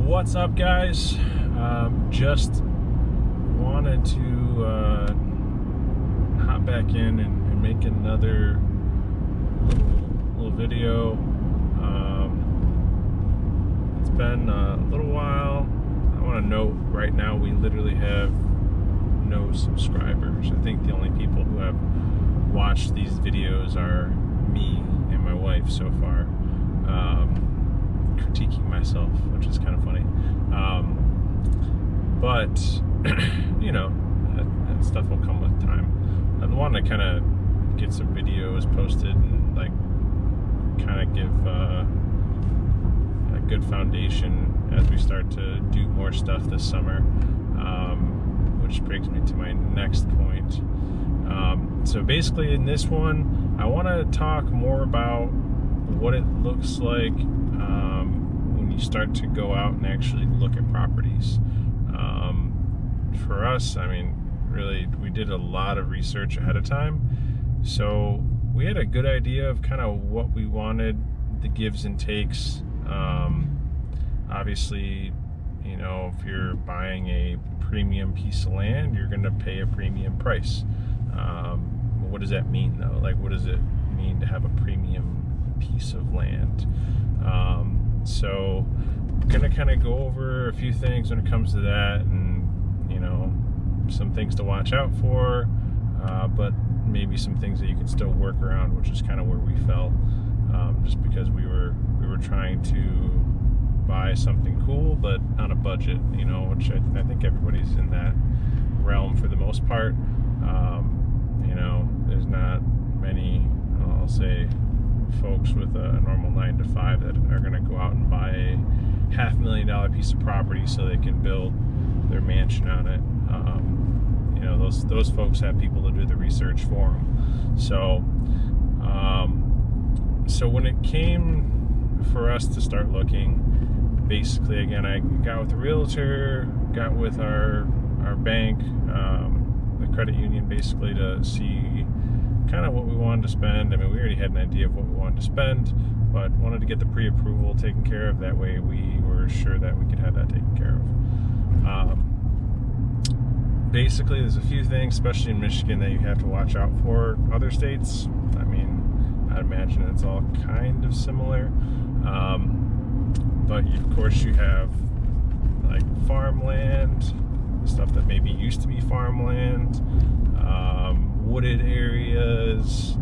What's up, guys? Just wanted to hop back in and make another little video. It's been a little while. I want to note right now we literally have no subscribers. I think the only people who have watched these videos are me and my wife so far. Critiquing myself, which is kind of funny. But you know, that stuff will come with time. I want to kind of get some videos posted and like kind of give a good foundation as we start to do more stuff this summer, which brings me to my next point. So basically in this one, I want to talk more about what it looks like when you start to go out and actually look at properties. For us, I mean, really, we did a lot of research ahead of time, so we had a good idea of kind of what we wanted, the gives and takes. Obviously, you know, if you're buying a premium piece of land, you're going to pay a premium price. What does that mean, though? Like, what does it mean to have a premium piece of land? So I'm gonna kind of go over a few things when it comes to that, and you know, some things to watch out for, but maybe some things that you can still work around, which is kind of where we fell, just because we were trying to buy something cool but on a budget, you know, which I think everybody's in that realm for the most part. You know, there's not many, I'll say, folks with a normal 9-to-5 that are going to go out and buy a $500,000 piece of property so they can build their mansion on it. You know, those folks have people to do the research for them. So so when it came for us to start looking, basically, again, I got with the realtor, got with our bank, the credit union, basically to see kind of what we wanted to spend. I mean, we already had an idea of what we wanted to spend, but wanted to get the pre-approval taken care of. That way we were sure that we could have that taken care of. Basically, there's a few things, especially in Michigan, that you have to watch out for. Other states, I mean, I'd imagine it's all kind of similar. But of course you have like farmland, stuff that maybe used to be farmland, wooded areas,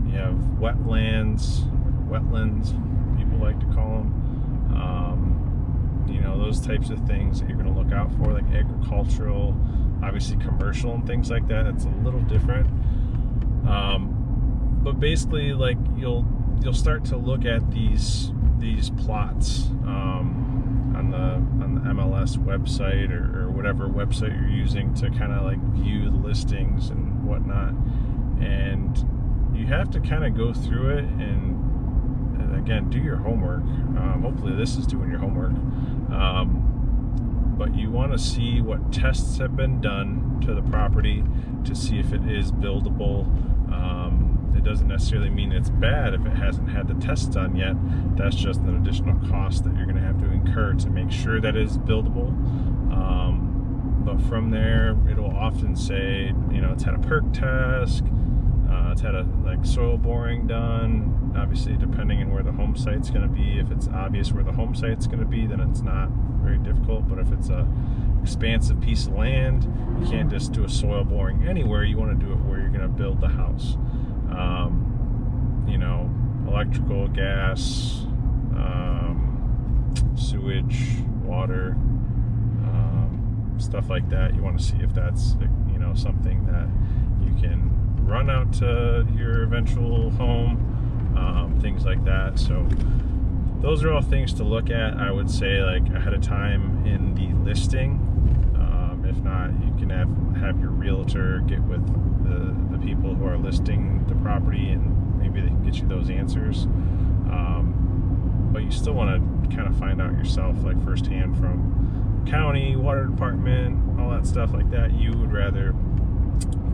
you have wetlands, people like to call them. You know, those types of things that you're going to look out for, like agricultural, obviously commercial and things like that. It's a little different. But basically, like, you'll start to look at these plots on the MLS website or whatever website you're using to kind of like view the listings and whatnot, and you have to kind of go through it and again do your homework. Hopefully this is doing your homework. but you want to see what tests have been done to the property to see if it is buildable. It doesn't necessarily mean it's bad if it hasn't had the tests done yet. That's just an additional cost that you're going to have to incur to make sure that it is buildable. But from there, it'll often say, it's had a perk test, it's had a soil boring done. Obviously, depending on where the home site's going to be. If it's obvious where the home site's going to be, then it's not very difficult. But if it's a expansive piece of land, you can't just do a soil boring anywhere. You want to do it where you're going to build the house. Electrical, gas, sewage, water, stuff like that. You want to see if that's something that you can run out to your eventual home, things like that. So those are all things to look at, I would say, ahead of time in the listing. If not, you can have your realtor get with the people who are listing the property, and maybe they can get you those answers. But you still want to kind of find out yourself, firsthand from county, water department, all that stuff like that. You would rather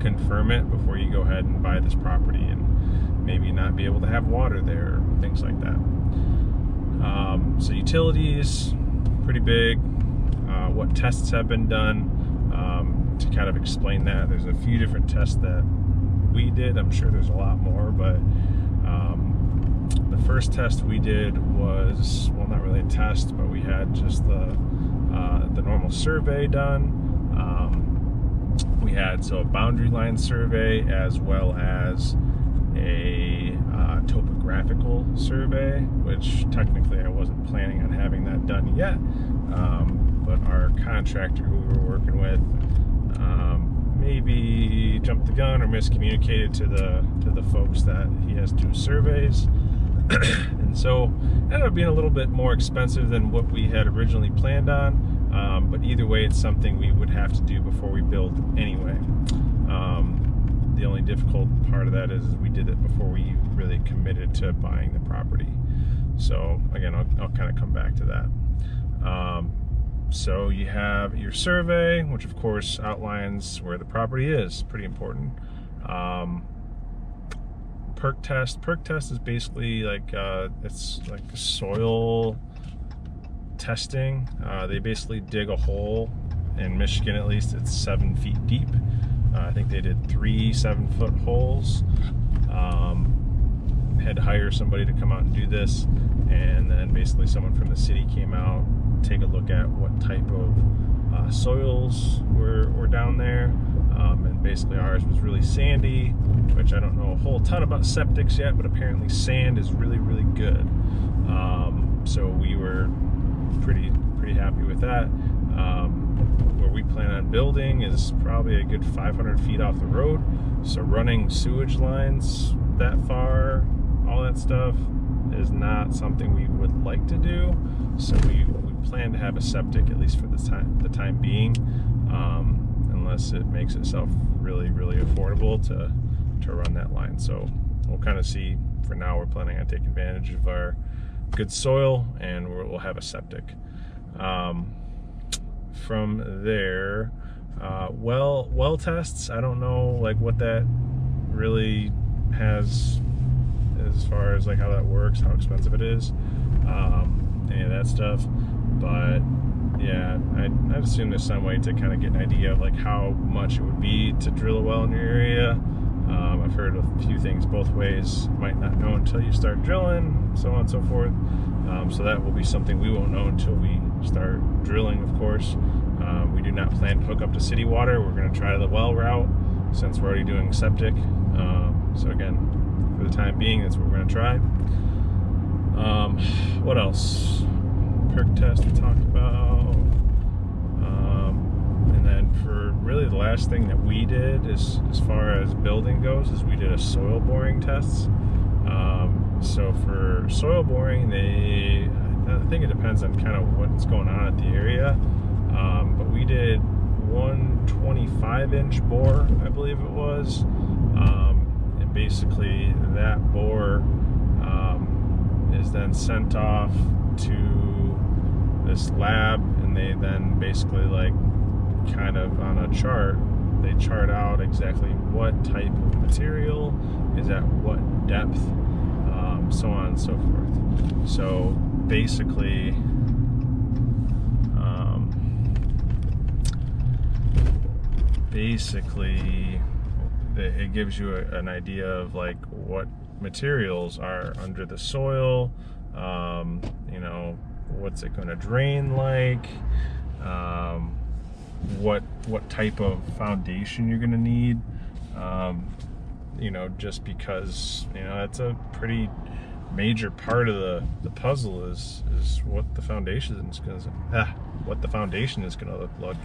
confirm it before you go ahead and buy this property and maybe not be able to have water there, things like that. So utilities, pretty big. What tests have been done, to kind of explain that. There's a few different tests that we did. I'm sure there's a lot more, but the first test we did was, well, not really a test, but we had just the normal survey done. We had a boundary line survey as well as a topographical survey, which technically I wasn't planning on having that done yet. But our contractor who we were working with maybe jumped the gun or miscommunicated to the folks that he has to do surveys. And so it ended up being a little bit more expensive than what we had originally planned on. But either way, it's something we would have to do before we build anyway. The only difficult part of that is we did it before we really committed to buying the property. So again, I'll kind of come back to that. So you have your survey, which of course outlines where the property is, pretty important. Perk test. Perk test is basically it's like soil testing. They basically dig a hole. In Michigan, at least, it's 7 feet deep. I think they did 3 7-foot holes. Had to hire somebody to come out and do this, and then basically someone from the city came out, take a look at what type of soils were down there. And basically ours was really sandy, which I don't know a whole ton about septics yet, but apparently sand is really, really good. So we were pretty happy with that. Where we plan on building is probably a good 500 feet off the road. So running sewage lines that far, all that stuff, is not something we would like to do. So we plan to have a septic, at least for the time being, unless it makes itself really, really affordable to run that line. So we'll kind of see. For now, we're planning on taking advantage of our good soil, and we'll have a septic. From there, well tests, I don't know what that really has as far as how that works, how expensive it is, any of that stuff. But yeah, I'd assume there's some way to kind of get an idea of how much it would be to drill a well in your area. I've heard a few things both ways. You might not know until you start drilling, so on and so forth. So that will be something we won't know until we start drilling, of course. We do not plan to hook up to city water. We're going to try the well route since we're already doing septic. So again, for the time being, that's what we're going to try. What else? Perk test we talked about. And then for really the last thing that we did is, as far as building goes, is we did a soil boring test. So for soil boring, I think it depends on kind of what's going on at the area. But we did one 25-inch bore, I believe it was. And basically that bore is then sent off to this lab, and they then basically, like, kind of on a chart, they chart out exactly what type of material is at what depth, so on and so forth. So basically, it gives you an idea of like what materials are under the soil, you know, what's it going to drain like, what type of foundation you're going to need, you know, just because, you know, that's a pretty major part of the puzzle is what the foundation is going to look like.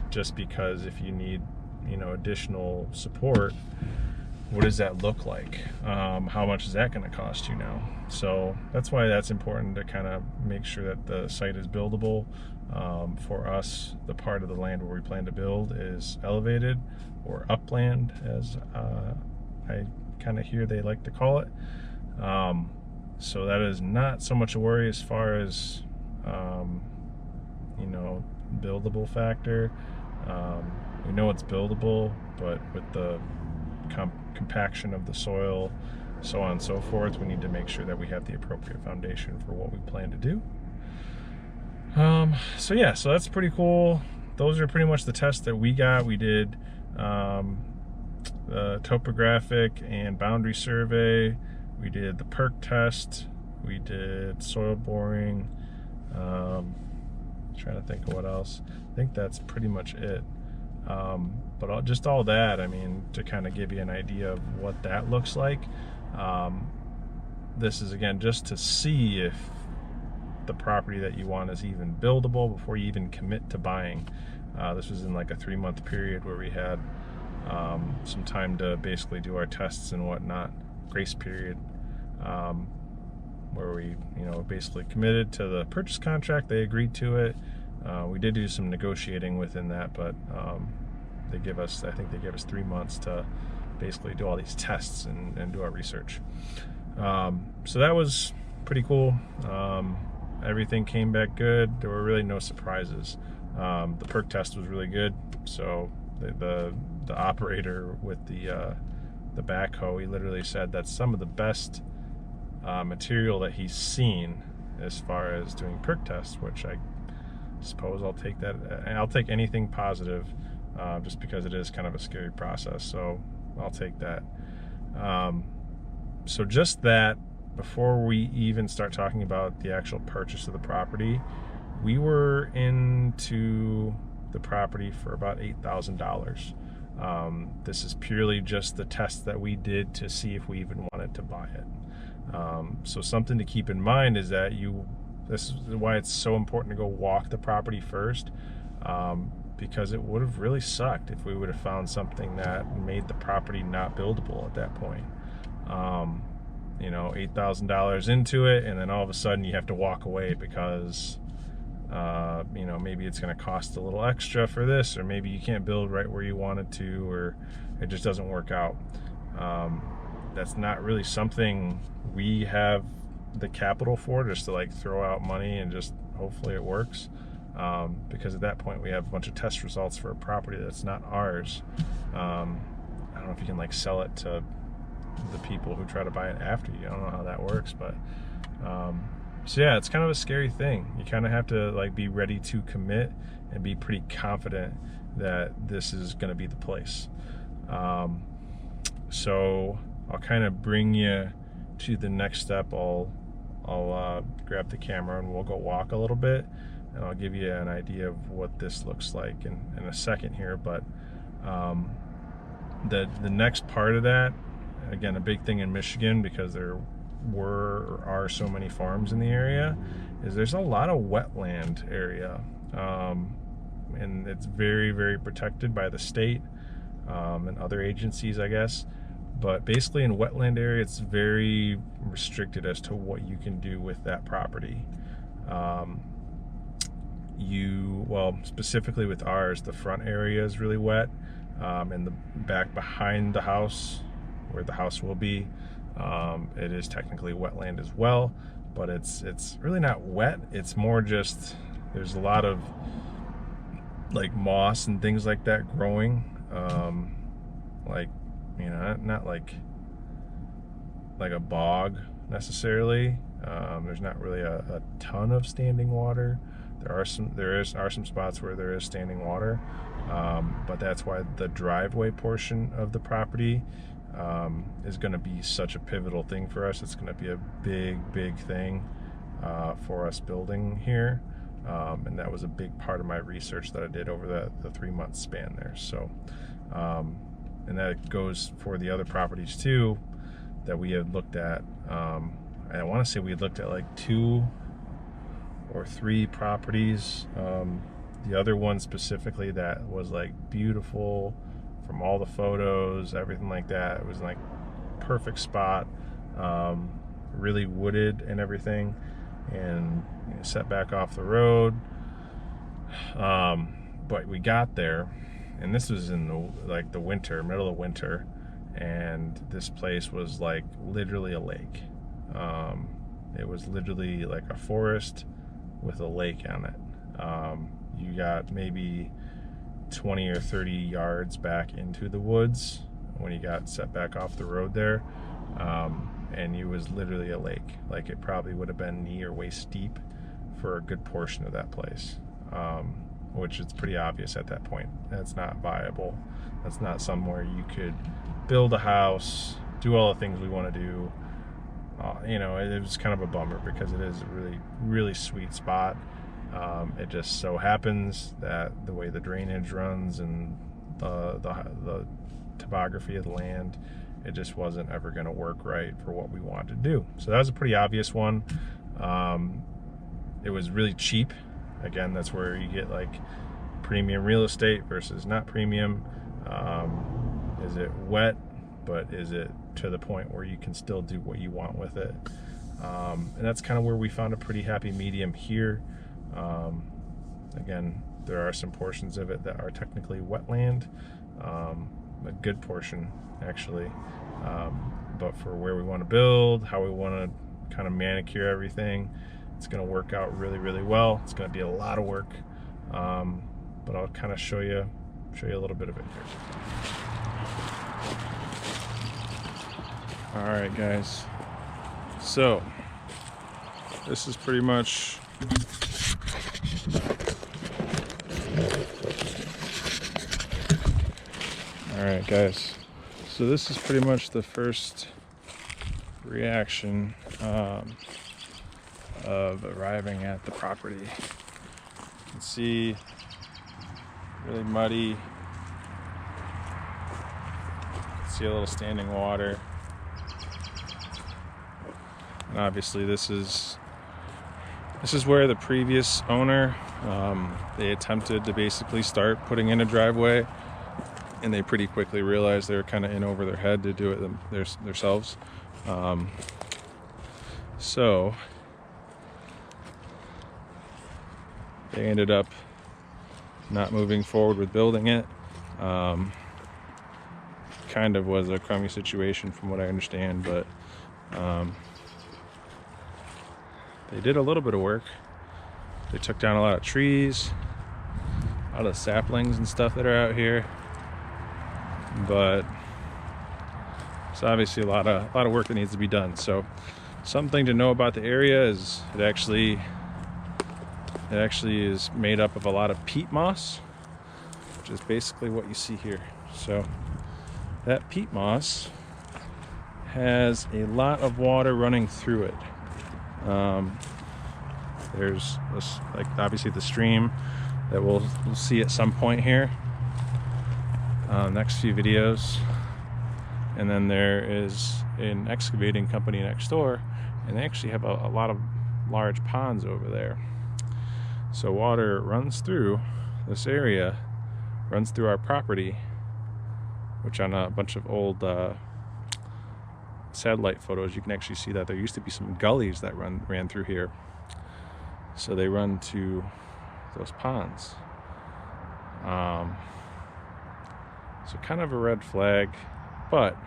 Just because if you need, you know, additional support, what does that look like? How much is that going to cost you now? So that's why that's important to kind of make sure that the site is buildable. For us, the part of the land where we plan to build is elevated, or upland, as I kind of hear they like to call it. So that is not so much a worry as far as, you know, buildable factor. We know it's buildable, but with the compaction of the soil, so on and so forth, we need to make sure that we have the appropriate foundation for what we plan to do. So yeah, so that's pretty cool. Those are pretty much the tests that we got. We did the topographic and boundary survey. We did the perk test. We did soil boring. Trying to think of what else. I think that's pretty much it. But just all that, I mean, to kind of give you an idea of what that looks like. This is, again, just to see if the property that you want is even buildable before you even commit to buying. This was in like a 3-month period where we had some time to basically do our tests and whatnot, grace period, where we, you know, basically committed to the purchase contract. They agreed to it. We did do some negotiating within that, but I think they gave us 3 months to basically do all these tests and do our research. So that was pretty cool. Everything came back good. There were really no surprises. The perk test was really good. So the operator with the backhoe, he literally said that's some of the best material that he's seen as far as doing perk tests, which I suppose I'll take that. I'll take anything positive, just because it is kind of a scary process. So I'll take that. So just that, before we even start talking about the actual purchase of the property, we were into the property for about $8,000. This is purely just the test that we did to see if we even wanted to buy it. So something to keep in mind is that this is why it's so important to go walk the property first, because it would have really sucked if we would have found something that made the property not buildable at that point. You know, $8,000 into it, and then all of a sudden you have to walk away because you know, maybe it's going to cost a little extra for this, or maybe you can't build right where you wanted to, or it just doesn't work out. That's not really something we have the capital for, just to like throw out money and just hopefully it works, because at that point we have a bunch of test results for a property that's not ours. I don't know if you can like sell it to the people who try to buy it after you. I don't know how that works, but so yeah, it's kind of a scary thing. You kind of have to like be ready to commit and be pretty confident that this is going to be the place. So I'll kind of bring you to the next step. I'll grab the camera and we'll go walk a little bit, and I'll give you an idea of what this looks like in a second here. But the next part of that, again, a big thing in Michigan, because there are so many farms in the area, is there's a lot of wetland area, and it's very, very protected by the state and other agencies, I guess. But basically in wetland area, it's very restricted as to what you can do with that property. Well, specifically with ours, the front area is really wet, and the back behind the house, where the house will be, it is technically wetland as well. but it's really not wet. It's more just there's a lot of like moss and things like that growing, like, you know, not like a bog necessarily. There's not really a ton of standing water. There are some spots where there is standing water, but that's why the driveway portion of the property is going to be such a pivotal thing for us. It's going to be a big thing for us building here, and that was a big part of my research that I did over the 3-month span there. So, and that goes for the other properties too that we had looked at. I want to say we had looked at like 2 or 3 properties. The other one specifically that was like beautiful from all the photos, everything like that. It was like perfect spot, really wooded and everything, and, you know, set back off the road. But we got there, and this was in the winter, middle of winter, and this place was like literally a lake. It was literally like a forest with a lake on it. You got maybe 20 or 30 yards back into the woods when you got set back off the road there, and it was literally a lake. Like, it probably would have been knee or waist deep for a good portion of that place, which is pretty obvious at that point. That's not viable. That's not somewhere you could build a house, do all the things we want to do. You know, it was kind of a bummer because it is a really sweet spot. It just so happens that the way the drainage runs and the topography of the land, it just wasn't ever going to work right for what we wanted to do. So that was a pretty obvious one. It was really cheap. Again, that's where you get like premium real estate versus not premium. Is it wet, but is it to the point where you can still do what you want with it? And that's kind of where we found a pretty happy medium here. Again, there are some portions of it that are technically wetland, a good portion actually, but for where we want to build, how we want to kind of manicure everything, it's going to work out really well. It's going to be a lot of work, but I'll kind of show you a little bit of it here. All right, guys, so this is pretty much the first reaction of arriving at the property. You can see really muddy. You can see a little standing water. And obviously this is where the previous owner, they attempted to basically start putting in a driveway, and they pretty quickly realized they were kind of in over their head to do it themselves. So they ended up not moving forward with building it. Kind of was a crummy situation from what I understand, but they did a little bit of work. They took down a lot of trees, a lot of saplings and stuff that are out here. But it's obviously a lot of work that needs to be done. So something to know about the area is it actually is made up of a lot of peat moss, which is basically what you see here. So that peat moss has a lot of water running through it. There's this, like, obviously the stream that we'll see at some point here, next few videos, and then there is an excavating company next door, and they actually have a lot of large ponds over there. So water runs through this area, runs through our property, which on a bunch of old satellite photos you can actually see that there used to be some gullies that ran through here. So they run to those ponds. So kind of a red flag, but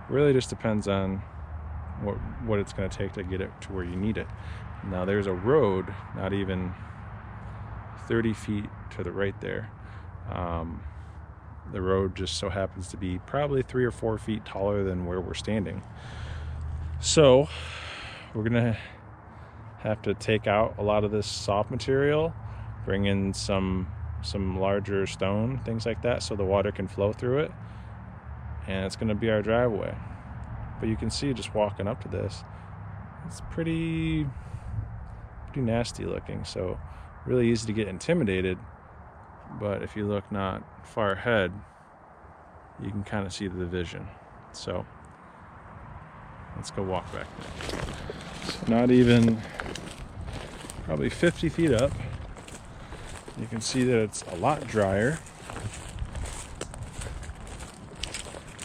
really just depends on what it's going to take to get it to where you need it. Now there's a road not even 30 feet to the right there. The road just so happens to be probably 3 or 4 feet taller than where we're standing. So we're gonna have to take out a lot of this soft material, bring in some larger stone, things like that, so the water can flow through it, and it's gonna be our driveway. But you can see just walking up to this, it's pretty nasty looking, so really easy to get intimidated. But if you look not far ahead, you can kind of see the vision. So let's go walk back there. So not even probably 50 feet up, you can see that it's a lot drier.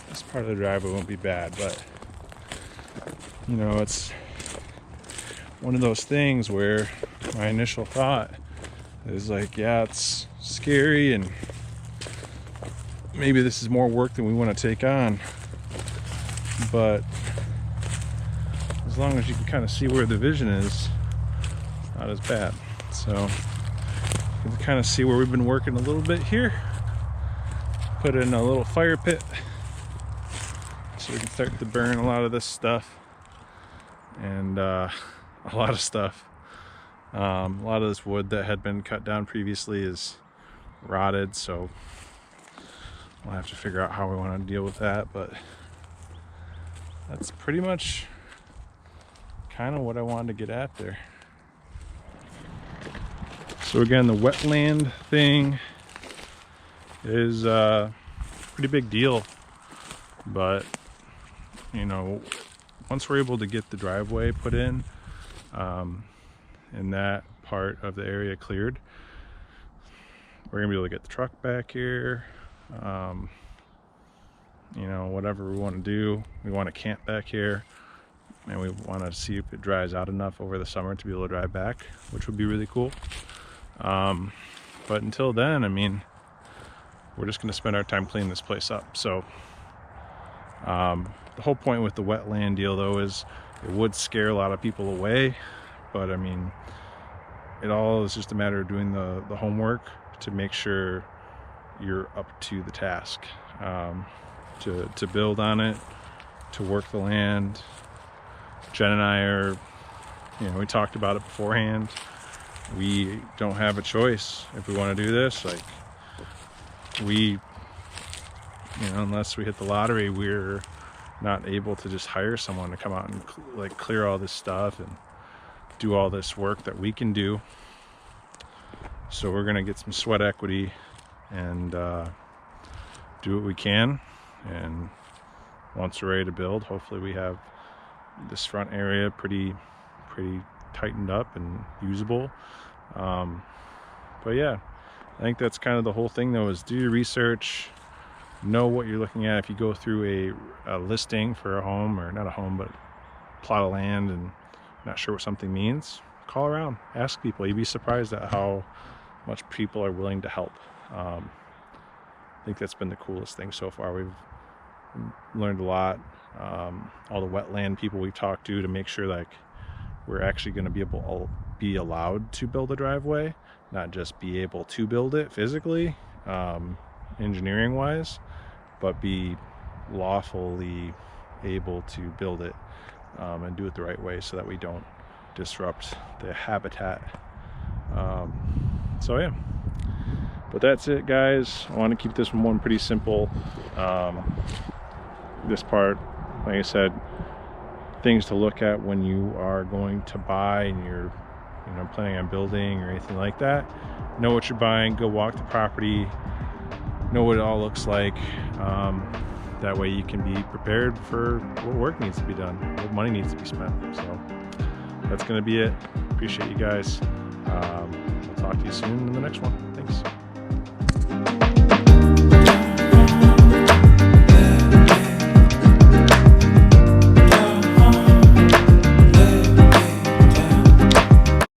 This part of the driveway won't be bad, but you know, it's one of those things where my initial thought is like, yeah, it's scary and maybe this is more work than we want to take on, but as long as you can kind of see where the vision is, it's not as bad. So you can kind of see where we've been working a little bit here. Put in a little fire pit so we can start to burn a lot of this stuff, and a lot of stuff. A lot of this wood that had been cut down previously is rotted, so we'll have to figure out how we want to deal with that. But that's pretty much kind of what I wanted to get at there. So again, the wetland thing is a pretty big deal, but you know, once we're able to get the driveway put in, and that part of the area cleared, we're gonna be able to get the truck back here. You know, whatever we want to do, we want to camp back here, and we want to see if it dries out enough over the summer to be able to drive back, which would be really cool. But until then, I mean, we're just going to spend our time cleaning this place up. So the whole point with the wetland deal, though, is it would scare a lot of people away, but I mean, it all is just a matter of doing the homework to make sure you're up to the task, to build on it, to work the land. Jen and I are, you know, we talked about it beforehand. We don't have a choice if we want to do this. Like, we, you know, unless we hit the lottery, we're not able to just hire someone to come out and like clear all this stuff and do all this work that we can do. So we're gonna get some sweat equity and do what we can, and once we're ready to build, hopefully we have this front area pretty tightened up and usable. But yeah, I think that's kind of the whole thing, though, is do your research, know what you're looking at. If you go through a listing for a home, or not a home, but a plot of land, and not sure what something means, call around, ask people. You'd be surprised at how much people are willing to help. I think that's been the coolest thing so far. We've learned a lot. All the wetland people we've talked to make sure like we're actually going to be allowed to build a driveway, not just be able to build it physically, engineering wise, but be lawfully able to build it, and do it the right way so that we don't disrupt the habitat. So yeah, but that's it, guys. I want to keep this one pretty simple. This part, like I said, things to look at when you are going to buy and you're, you know, planning on building or anything like that. Know what you're buying, go walk the property, know what it all looks like. That way you can be prepared for what work needs to be done, what money needs to be spent. So that's going to be it. Appreciate you guys. We'll talk to you soon in the next one. Thanks.